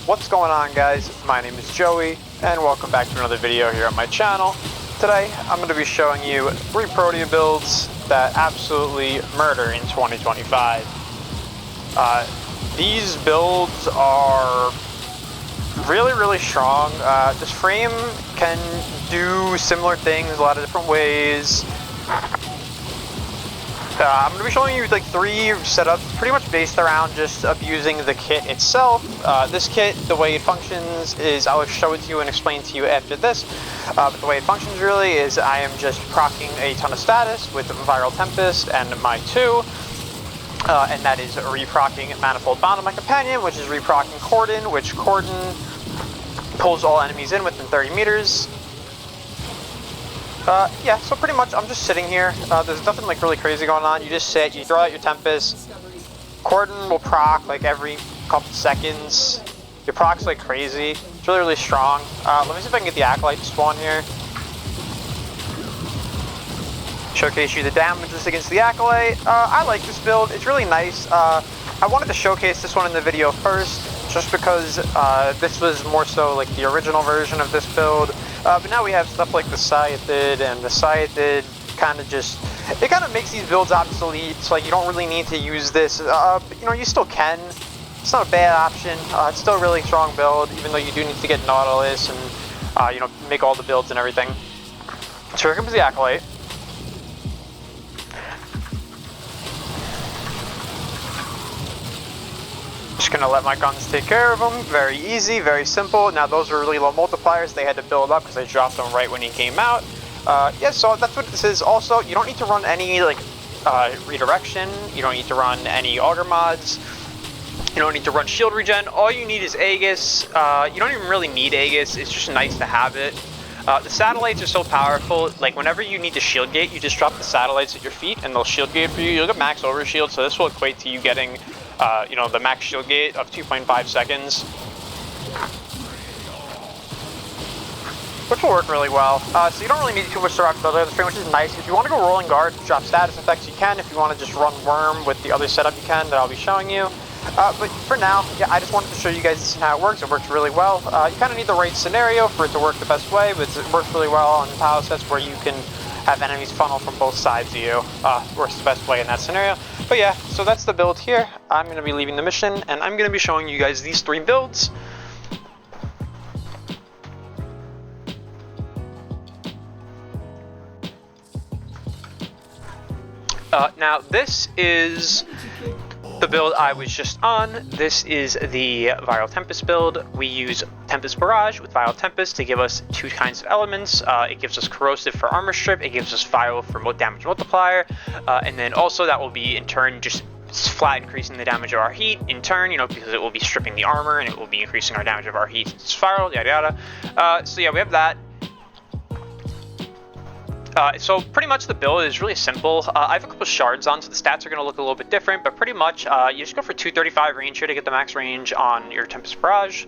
What's going on, guys? My name is Joey, and welcome back to another video here on my channel. Today, I'm going to be showing you 3 Protea builds that absolutely murder in 2025. These builds are really strong. This frame can do similar things a lot of different ways. I'm going to be showing you like 3 setups pretty much based around just abusing the kit itself. This kit, the way it functions is, I'll show it to you and explain to you after this, but the way it functions really is I am just proccing a ton of status with Viral Tempest and my 2, and that is reproccing Manifold Bond on my companion, which is reproccing Cordon, which Cordon pulls all enemies in within 30 meters. Yeah, so pretty much I'm just sitting here. There's nothing like really crazy going on. You just sit, you throw out your Tempest. Cordon will proc like every couple seconds. It procs like crazy. It's really strong. Let me see if I can get the Acolyte to spawn here. Showcase you the damages against the Acolyte. I like this build. It's really nice. I wanted to showcase this one in the video first, just because this was more so like the original version of this build. But now we have stuff like the Scythid, and the Scythid kind of just, it kind of makes these builds obsolete, so like you don't really need to use this. But, you know, you still can. It's not a bad option. It's still a really strong build, even though you do need to get Nautilus and, you know, make all the builds and everything. So here comes the Acolyte. Just gonna let my guns take care of them. Very easy, very simple. Now those are really low multipliers. They had to build up because I dropped them right when he came out. Yeah, so that's what this is. Also, you don't need to run any like redirection. You don't need to run any auger mods. You don't need to run shield regen. All you need is Aegis. You don't even really need Aegis. It's just nice to have it. The satellites are so powerful. Like whenever you need to shield gate, you just drop the satellites at your feet and they'll shield gate for you. You'll get max overshield, so this will equate to you getting you know, the max shield gate of 2.5 seconds. Which will work really well. So you don't really need too much to rock the other frame, which is nice. If you want to go rolling guard, drop status effects, you can. If you want to just run worm with the other setup, you can, that I'll be showing you. But for now, yeah, I just wanted to show you guys this and how it works. It works really well. You kind of need the right scenario for it to work the best way, but it works really well on tile sets where you can have enemies funnel from both sides of you. Works the best way in that scenario. But yeah, so that's the build here. I'm going to be leaving the mission, and I'm going to be showing you guys these 3 builds. Now, this is the build I was just on. This is the Viral Tempest build. We use Tempest Barrage with Viral Tempest to give us 2 kinds of elements. It gives us Corrosive for Armor Strip, it gives us Viral for damage multiplier, and then also that will be in turn just flat increasing the damage of our heat in turn, you know, because it will be stripping the armor and it will be increasing our damage of our heat. It's viral, yada yada. So yeah, we have that. So pretty much the build is really simple. I have a couple shards on, so the stats are going to look a little bit different, but pretty much you just go for 235 range here to get the max range on your Tempest Barrage.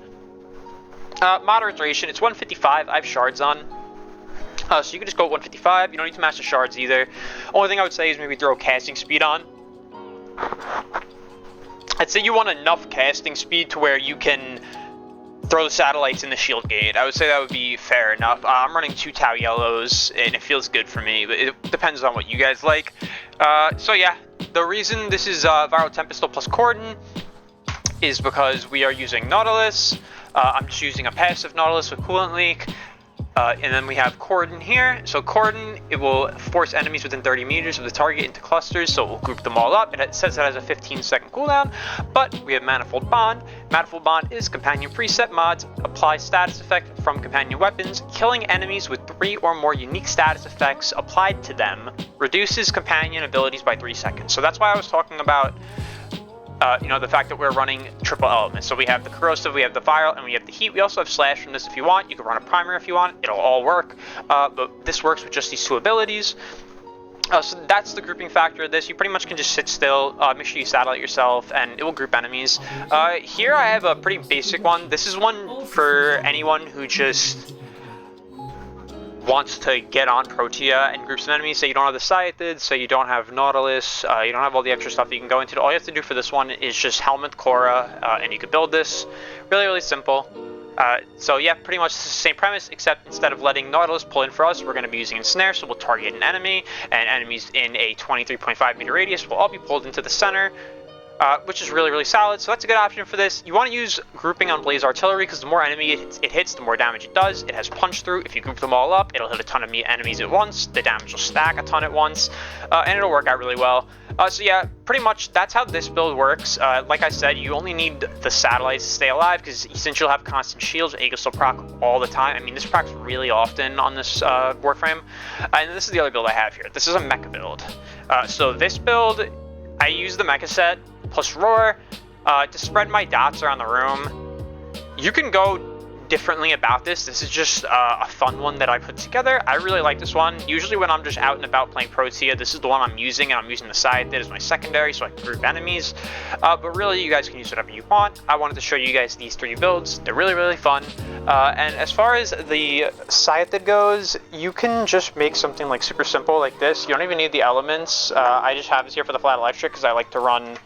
Moderate duration, it's 155, I have shards on. So you can just go at 155, you don't need to match the shards either. Only thing I would say is maybe throw casting speed on. I'd say you want enough casting speed to where you can throw the satellites in the shield gate. I would say that would be fair enough. I'm running 2 Tau Yellows, and it feels good for me, but it depends on what you guys like. So yeah, the reason this is Viral Tempest plus Cordon is because we are using Nautilus. I'm just using a passive Nautilus with Coolant Leak. And then we have Cordon here. So Cordon, it will force enemies within 30 meters of the target into clusters, so it will group them all up, and it says it has a 15-second cooldown. But we have Manifold Bond. Manifold Bond is companion preset mods, apply status effect from companion weapons, killing enemies with 3 or more unique status effects applied to them, reduces companion abilities by 3 seconds. So that's why I was talking about you know, the fact that we're running triple elements. So we have the Corrosive, we have the Viral, and we have the Heat. We also have Slash from this if you want. You can run a Primer if you want. It'll all work. But this works with just these 2 abilities. So that's the grouping factor of this. You pretty much can just sit still, make sure you satellite yourself, and it will group enemies. Here I have a pretty basic one. This is one for anyone who just wants to get on Protea and groups of enemies. Say you don't have the Scythids, say you don't have Nautilus, you don't have all the extra stuff you can go into. All you have to do for this one is just Helmet Korra, and you can build this. Really simple. So yeah, pretty much the same premise, except instead of letting Nautilus pull in for us, we're going to be using Ensnare, so we'll target an enemy, and enemies in a 23.5 meter radius will all be pulled into the center, which is really solid. So that's a good option for this. You want to use grouping on Blaze Artillery, because the more enemy it hits, the more damage it does. It has punch through. If you group them all up, it'll hit a ton of enemies at once. The damage will stack a ton at once, and it'll work out really well. So yeah, pretty much that's how this build works. Like I said, you only need the satellites to stay alive, because since you'll have constant shields, Aegis will proc all the time. I mean, this procs really often on this Warframe. And this is the other build I have here. This is a mecha build. So this build, I use the mecha set plus Roar to spread my dots around the room. You can go differently about this. This is just a fun one that I put together. I really like this one. Usually when I'm just out and about playing Protea, this is the one I'm using, and I'm using the side that is my secondary so I can group enemies. But really, you guys can use whatever you want. I wanted to show you guys these 3 builds. They're really fun. And as far as the Scythid goes, you can just make something like super simple like this. You don't even need the elements. I just have this here for the flat electric because I like to run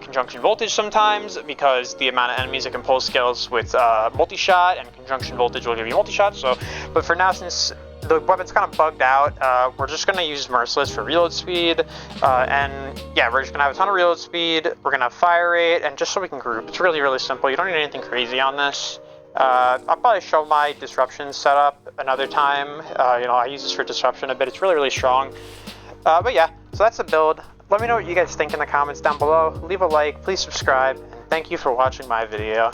conjunction voltage sometimes, because the amount of enemies that can pull skills with multi-shot and conjunction voltage will give you multi-shot. So, but for now, since the weapon's kind of bugged out, we're just going to use Merciless for reload speed, and yeah, we're just going to have a ton of reload speed, we're going to have fire rate, and just so we can group. It's really simple. You don't need anything crazy on this. I'll probably show my disruption setup another time. You know, I use this for disruption a bit. It's really strong. But yeah, so that's the build. Let me know what you guys think in the comments down below. Leave a like, please subscribe, and thank you for watching my video.